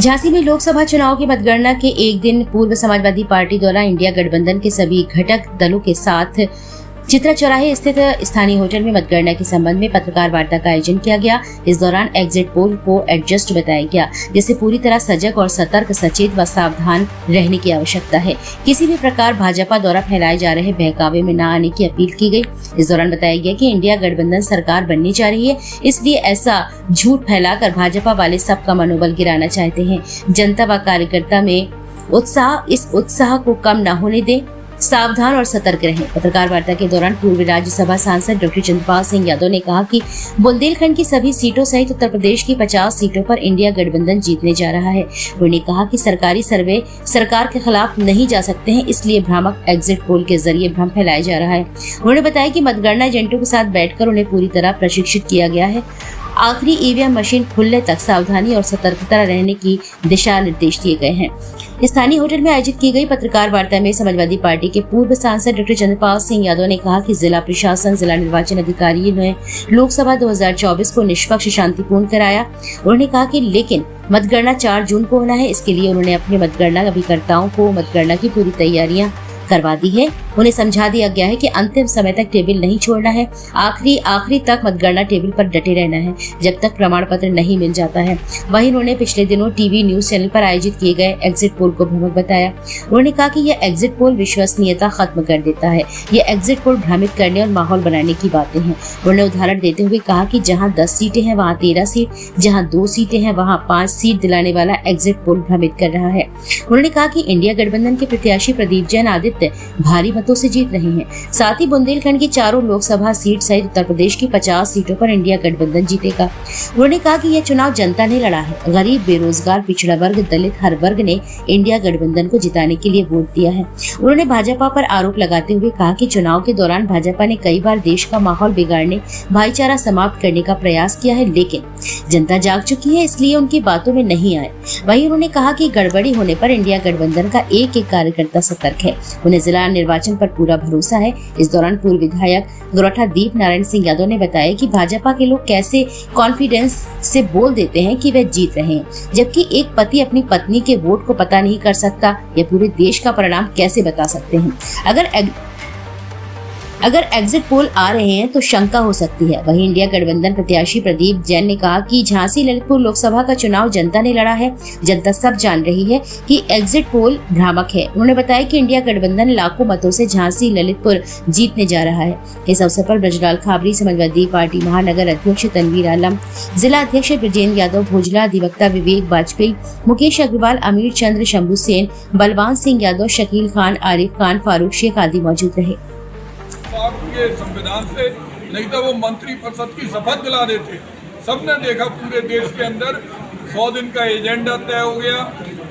झांसी में लोकसभा चुनाव की मतगणना के एक दिन पूर्व समाजवादी पार्टी द्वारा इंडिया गठबंधन के सभी घटक दलों के साथ चित्रा चौराहे स्थित स्थानीय होटल में मतगणना के संबंध में पत्रकार वार्ता का आयोजन किया गया। इस दौरान एग्जिट पोल को एडजस्ट बताया गया, जिससे पूरी तरह सजग और सतर्क, सचेत व सावधान रहने की आवश्यकता है। किसी भी प्रकार भाजपा द्वारा फैलाए जा रहे बहकावे में न आने की अपील की गई। इस दौरान बताया गया कि इंडिया गठबंधन सरकार बनने जा रही है, इसलिए ऐसा झूठ फैलाकर भाजपा वाले सबका मनोबल गिराना चाहते हैं। जनता व कार्यकर्ता में इस उत्साह को कम न होने दें, सावधान और सतर्क रहें। पत्रकार वार्ता के दौरान पूर्व राज्यसभा सांसद डॉक्टर चंद्रपाल सिंह यादव ने कहा कि बुंदेलखंड की सभी सीटों सहित उत्तर प्रदेश की 50 सीटों पर इंडिया गठबंधन जीतने जा रहा है। उन्होंने कहा कि सरकारी सर्वे सरकार के खिलाफ नहीं जा सकते हैं, इसलिए भ्रामक एग्जिट पोल के जरिए भ्रम फैलाया जा रहा है। उन्होंने बताया कि मतगणना एजेंटों के साथ बैठकर उन्हें पूरी तरह प्रशिक्षित किया गया है। आखिरी ईवीएम मशीन खुलने तक सावधानी और सतर्कता रहने की दिशा निर्देश दिए गए हैं। स्थानीय होटल में आयोजित की गई पत्रकार वार्ता में समाजवादी पार्टी के पूर्व सांसद डॉक्टर चंद्रपाल सिंह यादव ने कहा कि जिला प्रशासन, जिला निर्वाचन अधिकारी ने लोकसभा 2024 को निष्पक्ष, शांतिपूर्ण कराया। उन्होंने कहा कि लेकिन मतगणना 4 जून को होना है, इसके लिए उन्होंने अपने मतगणना अभिकर्ताओं को मतगणना की पूरी तैयारियां करवा दी है। उन्हें समझा दिया गया है कि अंतिम समय तक टेबल नहीं छोड़ना है, आखिरी तक मतगणना टेबल पर डटे रहना है जब तक प्रमाण पत्र नहीं मिल जाता है। वहीं उन्होंने पिछले दिनों टीवी न्यूज चैनल पर आयोजित किए गए एग्जिट पोल को भ्रामक बताया। उन्होंने कहा कि यह एग्जिट पोल विश्वसनीयता खत्म कर देता है। यह एग्जिट पोल भ्रमित करने और माहौल बनाने की बातें हैं। उन्होंने उदाहरण देते हुए कहा कि जहाँ 10 सीटें हैं वहाँ 13 सीट, जहाँ 2 सीटें हैं वहाँ 5 सीट दिलाने वाला एग्जिट पोल भ्रमित कर रहा है। उन्होंने कहा कि इंडिया गठबंधन के प्रत्याशी प्रदीप जैन आदित्य भारी मतों से जीत रहे हैं। साथ ही बुंदेलखंड की 4 लोकसभा सीट सहित उत्तर प्रदेश की 50 सीटों पर इंडिया गठबंधन जीतेगा। उन्होंने कहा कि यह चुनाव जनता ने लड़ा है। गरीब, बेरोजगार, पिछड़ा वर्ग, दलित, हर वर्ग ने इंडिया गठबंधन को जिताने के लिए वोट दिया है। उन्होंने भाजपा पर आरोप लगाते हुए कहा कि चुनाव के दौरान भाजपा ने कई बार देश का माहौल बिगाड़ने, भाईचारा समाप्त करने का प्रयास किया है, लेकिन जनता जाग चुकी है, इसलिए उनकी बातों में नहीं आए। वहीं उन्होंने कहा कि गड़बड़ी होने पर इंडिया गठबंधन का एक कार्यकर्ता सतर्क है। उन्हें जिला निर्वाचन पर पूरा भरोसा है। इस दौरान पूर्व विधायक गोरठा दीप नारायण सिंह यादव ने बताया कि भाजपा के लोग कैसे कॉन्फिडेंस से बोल देते हैं कि वे जीत रहे हैं, जबकि एक पति अपनी पत्नी के वोट को पता नहीं कर सकता या पूरे देश का परिणाम कैसे बता सकते हैं। अगर एग्जिट पोल आ रहे हैं तो शंका हो सकती है। वहीं इंडिया गठबंधन प्रत्याशी प्रदीप जैन ने कहा कि झांसी ललितपुर लोकसभा का चुनाव जनता ने लड़ा है। जनता सब जान रही है कि एग्जिट पोल भ्रामक है। उन्होंने बताया कि इंडिया गठबंधन लाखों मतों से झांसी ललितपुर जीतने जा रहा है। इस अवसर पर ब्रजलाल खाबरी, समाजवादी पार्टी महानगर अध्यक्ष तनवीर आलम, जिला अध्यक्ष ब्रजेंद्र यादव, भोजला अधिवक्ता विवेक वाजपेयी, मुकेश अग्रवाल, अमीर चंद्र, शंभू सेन, बलवान सिंह यादव, शकील खान, आरिफ खान, फारूक शेख आदि मौजूद रहे। के संविधान से, नहीं तो वो मंत्री परिषद की शपथ दिला देते। सबने देखा पूरे देश के अंदर 100 दिन का एजेंडा तय हो गया,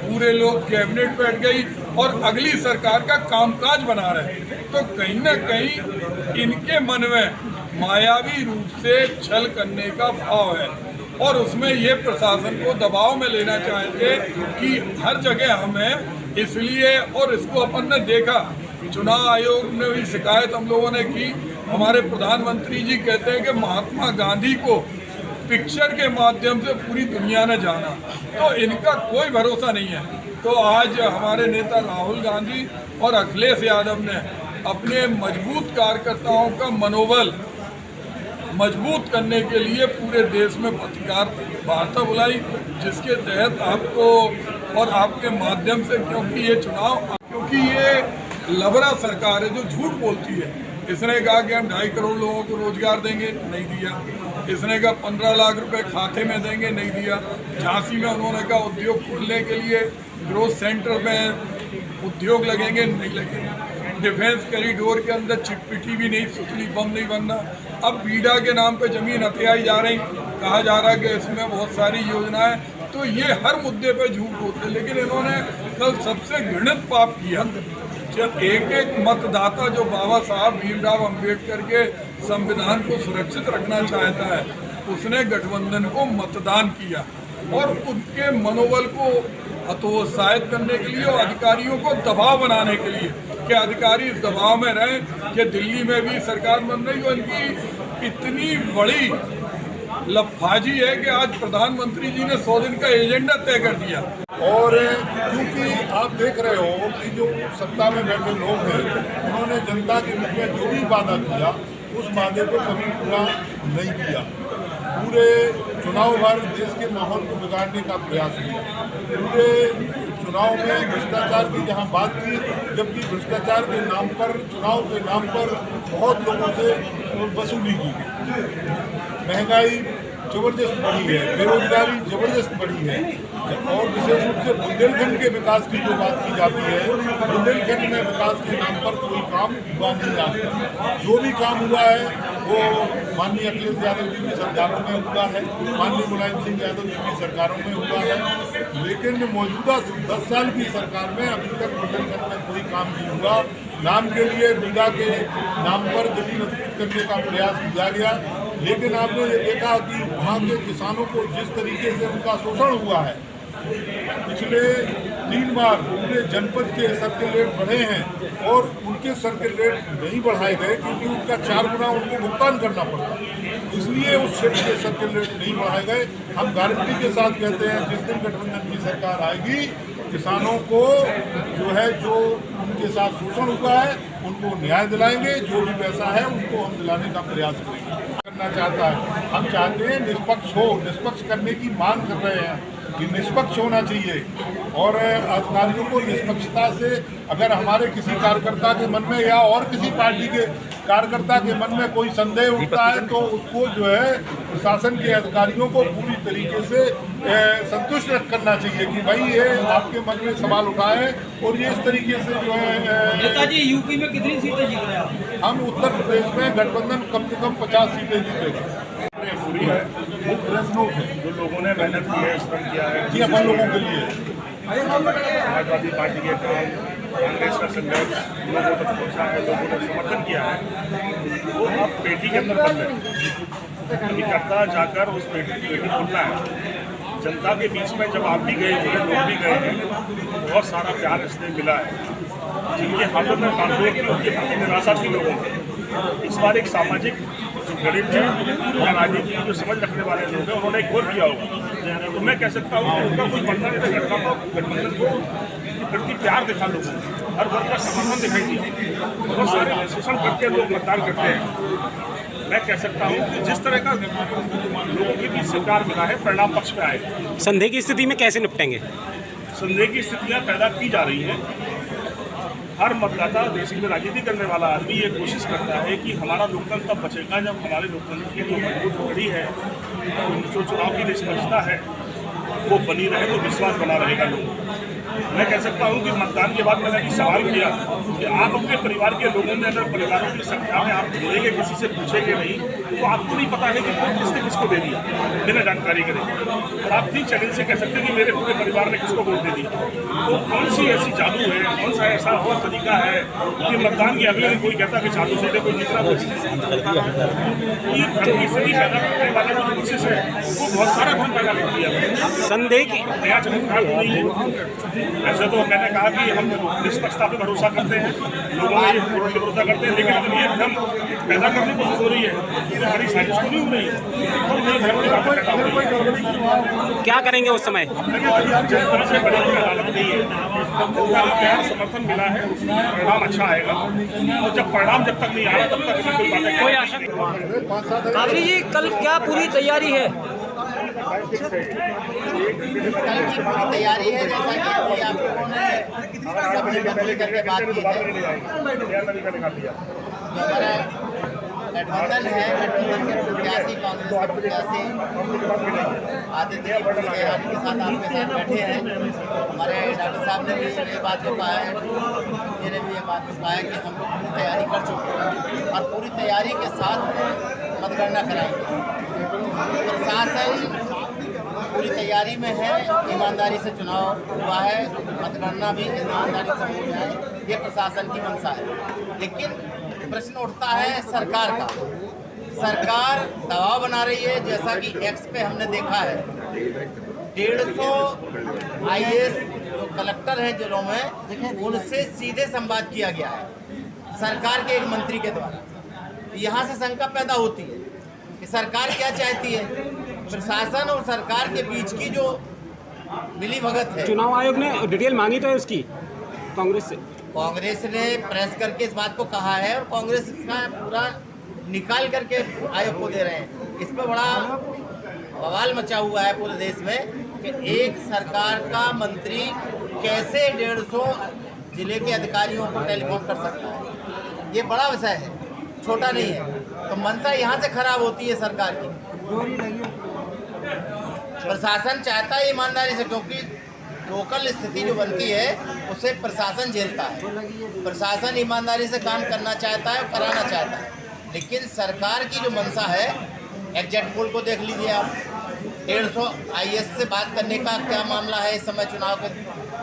पूरे लोग कैबिनेट बैठ गई और अगली सरकार का कामकाज बना रहे। तो कहीं ना कहीं इनके मन में मायावी रूप से छल करने का भाव है और उसमें ये प्रशासन को दबाव में लेना चाहते कि हर जगह हमें, इसलिए और इसको अपन ने देखा। चुनाव आयोग में भी शिकायत हम लोगों ने की। हमारे प्रधानमंत्री जी कहते हैं कि महात्मा गांधी को पिक्चर के माध्यम से पूरी दुनिया ने जाना, तो इनका कोई भरोसा नहीं है। तो आज हमारे नेता राहुल गांधी और अखिलेश यादव ने अपने मजबूत कार्यकर्ताओं का मनोबल मजबूत करने के लिए पूरे देश में पत्रकार वार्ता बुलाई, जिसके तहत आपको और आपके माध्यम से, क्योंकि ये लबरा सरकार है जो झूठ बोलती है। इसने कहा कि हम 2.5 करोड़ लोगों को रोजगार देंगे, नहीं दिया। इसने कहा 15 लाख रुपए खाते में देंगे, नहीं दिया। झांसी में उन्होंने कहा उद्योग खोलने के लिए ग्रोथ सेंटर में उद्योग लगेंगे, नहीं लगे। डिफेंस कॉरिडोर के अंदर चिटपिटी भी नहीं, सुतली बम नहीं बनना। अब बीडा के नाम पे जमीन हथियाई जा रही, कहा जा रहा है कि इसमें बहुत सारी योजनाएं। तो ये हर मुद्दे पे झूठ बोलते, लेकिन इन्होंने कल सबसे घृणित पाप किया। जब एक मतदाता जो बाबा साहब भीमराव अंबेडकर के संविधान को सुरक्षित रखना चाहता है, उसने गठबंधन को मतदान किया और उनके मनोबल को हतोत्साहित करने के लिए और अधिकारियों को दबाव बनाने के लिए कि अधिकारी इस दबाव में रहें कि दिल्ली में भी सरकार बन रही हो। इनकी इतनी बड़ी लफाजी है कि आज प्रधानमंत्री जी ने 100 दिन का एजेंडा तय कर दिया। और क्योंकि आप देख रहे हो कि जो सत्ता में बैठे लोग हैं उन्होंने जनता के बीच में जो भी वादा किया उस वादे को कभी पूरा नहीं किया। पूरे चुनाव भर देश के माहौल को बिगाड़ने का प्रयास किया। पूरे चुनाव में भ्रष्टाचार की जहां बात की, जबकि भ्रष्टाचार के नाम पर, चुनाव के नाम पर बहुत लोगों से वसूली की गई। महंगाई जबरदस्त बढ़ी है, बेरोजगारी जबरदस्त बढ़ी है, और विशेष रूप से बुंदेलखंड के विकास की जो बात की जाती है, बुंदेलखंड में विकास के नाम पर कोई काम हुआ नहीं आता। जो भी काम हुआ है वो माननीय अखिलेश यादव जी की सरकारों में हुआ है, माननीय मुलायम सिंह यादव जी की सरकारों में हुआ है, लेकिन मौजूदा 10 साल की सरकार में अभी तक बुंदेलखंड में कोई काम नहीं हुआ। नाम के लिए बीघा के नाम पर जमीन अधिकृत करने का प्रयास किया गया, लेकिन आपने ये देखा कि वहाँ के किसानों को जिस तरीके से उनका शोषण हुआ है, पिछले 3 बार पूरे जनपद के सर्किल रेट बढ़े हैं और उनके सर्किल रेट नहीं बढ़ाए गए क्योंकि उनका 4 गुना उनको भुगतान करना पड़ता, इसलिए उस क्षेत्र के सर्किल रेट नहीं बढ़ाए गए। हम गारंटी के साथ कहते हैं जिस दिन गठबंधन की सरकार आएगी, किसानों को जो उनके साथ शोषण हुआ है उनको न्याय दिलाएंगे, जो भी पैसा है उनको हम दिलाने का प्रयास करेंगे। करना चाहता है, हम चाहते हैं निष्पक्ष हो, निष्पक्ष करने की मांग कर रहे हैं कि निष्पक्ष होना चाहिए, और अधिकारियों को निष्पक्षता से, अगर हमारे किसी कार्यकर्ता के मन में या और किसी पार्टी के कार्यकर्ता के मन में कोई संदेह उठता है तो उसको प्रशासन के अधिकारियों को पूरी तरीके से संतुष्ट करना चाहिए कि भाई ये आपके मन में सवाल उठाए और ये इस तरीके से नेताजी यूपी में कितनी सीटें जीत रहे हैं? हम उत्तर प्रदेश में गठबंधन कम से कम 50 सीटें जीतेगा। पूरी है, वो प्रेस नोट है जो लोगों ने मेहनत की है, श्रम किया है, जी अपन लोगों के लिए समाजवादी पार्टी के काम, कांग्रेस का संघर्ष लोगों तक पहुँचा है, लोगों ने समर्थन किया है, वो अब पेटी के अंदर बंद है। अभी करता जाकर उस पेटी खोलना है। जनता के बीच में जब आप भी गए हैं, लोग भी गए हैं, बहुत सारा प्यार इसलिए मिला है। जिनके हाथों में कानून की, उनके प्रति निराशा थी लोगों को। इस बार एक सामाजिक जो गणित है या राजनीति जो समझ रखने वाले लोग हैं, उन्होंने एक गोल किया होगा। तो मैं कह सकता हूँ कि उनका कोई बनना नहीं था, गठबंधन को प्रति प्यार दिखा लोगों को, हर वर्ग का समर्थन दिखाई दिया। बहुत सारे शोषण करके लोग मतदान करते हैं। मैं कह सकता हूँ कि जिस तरह का लोगों के बीच स्वीकार मिला है, परिणाम पक्ष में आए। संदेह की स्थिति में कैसे निपटेंगे? संदेह की स्थितियाँ पैदा की जा रही हैं। हर मतदाता, देश में राजनीति करने वाला आदमी ये कोशिश करता है कि हमारा लोकतंत्र तब बचेगा जब हमारे लोकतंत्र की जो मजबूत कड़ी है, जो चुनाव की निष्पक्षता है, वो बनी रहे, तो विश्वास बना रहेगा लोगों। मैं कह सकता हूँ कि मतदान के बाद मैंने भी सवाल किया कि आप अपने परिवार के लोगों में, अगर परिवारों की संख्या में आप ढूंढेंगे, किसी से पूछेंगे नहीं, तो आपको नहीं पता है कि वोट किसने किसको दे दिया बिना जानकारी के। और आप भी चैलेंज से कह सकते हैं कि मेरे पूरे परिवार ने किसको वोट दे दी। तो कौन सी ऐसी जादू है, कौन सा ऐसा और तरीका है कि मतदान के अगले दिन कोई कहता कि 400 सीटें कोई जितना स्थिति पैदा करने वाला जो कोशिश है वो बहुत सारा भ्रम पैदा कर दिया। संदेह की नया चमत्कार तो नहीं है। ऐसे तो मैंने कहा कि हम निष्पक्षता पर भरोसा करते हैं, लोगों में भरोसा करते हैं, लेकिन अगर ये भ्रम पैदा करने की कोशिश हो रही है तो बड़ी साजिश तो नहीं हो रही है, और नई भ्रम की बातें पैदा हो रही है। क्या करेंगे उस समय? जनता से बड़ी कोई हालत नहीं है, जनता का प्यार समर्थन मिला है, परिणाम अच्छा आएगा। तो जब परिणाम जब तक नहीं आ रहा तब तक कोई बातें कोई आशा। कादरी जी, कल क्या पूरी तैयारी है? तैयारी है, जैसा कि अभी आप लोगों ने सबने मिल करके बात की है। हमारा गठबंधन है, गठबंधन के प्रत्याशी, कांग्रेस के प्रत्याशी आदित्य यानी के साथ आपके साथ बैठे हैं। हमारे डॉक्टर साहब ने भी ये बात को कहा है, मैंने भी ये बात को कहा है कि हम लोग पूरी तैयारी कर चुके हैं और पूरी तैयारी के साथ मतगणना कराएंगे। प्रशासन पूरी तैयारी में है, ईमानदारी से चुनाव हुआ है, मतगणना भी ईमानदारी से हो गया है, ये प्रशासन की मंशा है। लेकिन प्रश्न उठता है सरकार का। सरकार दबाव बना रही है, जैसा कि एक्स पे हमने देखा है 150 IAS जो कलेक्टर हैं जिलों में, उनसे सीधे संवाद किया गया है सरकार के एक मंत्री के द्वारा। यहाँ से शंका पैदा होती है कि सरकार क्या चाहती है। प्रशासन और सरकार के बीच की जो मिली भगत है। चुनाव आयोग ने डिटेल मांगी तो है उसकी कांग्रेस से। कांग्रेस ने प्रेस करके इस बात को कहा है और कांग्रेस इसका पूरा निकाल करके आयोग को दे रहे हैं। इस पर बड़ा बवाल मचा हुआ है पूरे देश में कि एक सरकार का मंत्री कैसे 150 जिले के अधिकारियों को टेलीफोन कर सकता है। ये बड़ा विषय है, छोटा नहीं है। तो मंशा यहाँ से खराब होती है सरकार की। प्रशासन चाहता है ईमानदारी से, क्योंकि लोकल स्थिति जो बनती है उसे प्रशासन झेलता है। प्रशासन ईमानदारी से काम करना चाहता है और कराना चाहता है, लेकिन सरकार की जो मंशा है, एग्जिट पोल को देख लीजिए आप। 150 IAS से बात करने का क्या मामला है इस समय चुनाव के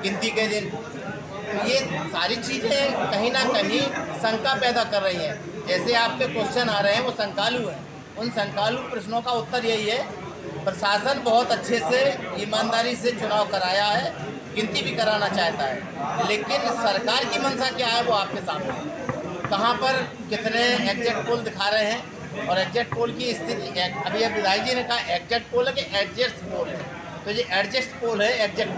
गिनती के दिन। तो ये सारी चीज़ें कहीं ना कहीं शंका पैदा कर रही हैं। जैसे आपके क्वेश्चन आ रहे हैं वो शंकालु हैं, उन शंकालु प्रश्नों का उत्तर यही है, प्रशासन बहुत अच्छे से ईमानदारी से चुनाव कराया है, गिनती भी कराना चाहता है, लेकिन सरकार की मंशा क्या है वो आपके सामने है। कहाँ पर कितने एग्जिट पोल दिखा रहे हैं और एग्जिट पोल की स्थिति, अभी विधायक जी ने कहा एग्जिट पोल है कि एडजस्ट पोल है, तो ये एडजस्ट पोल है, एग्जिट पोल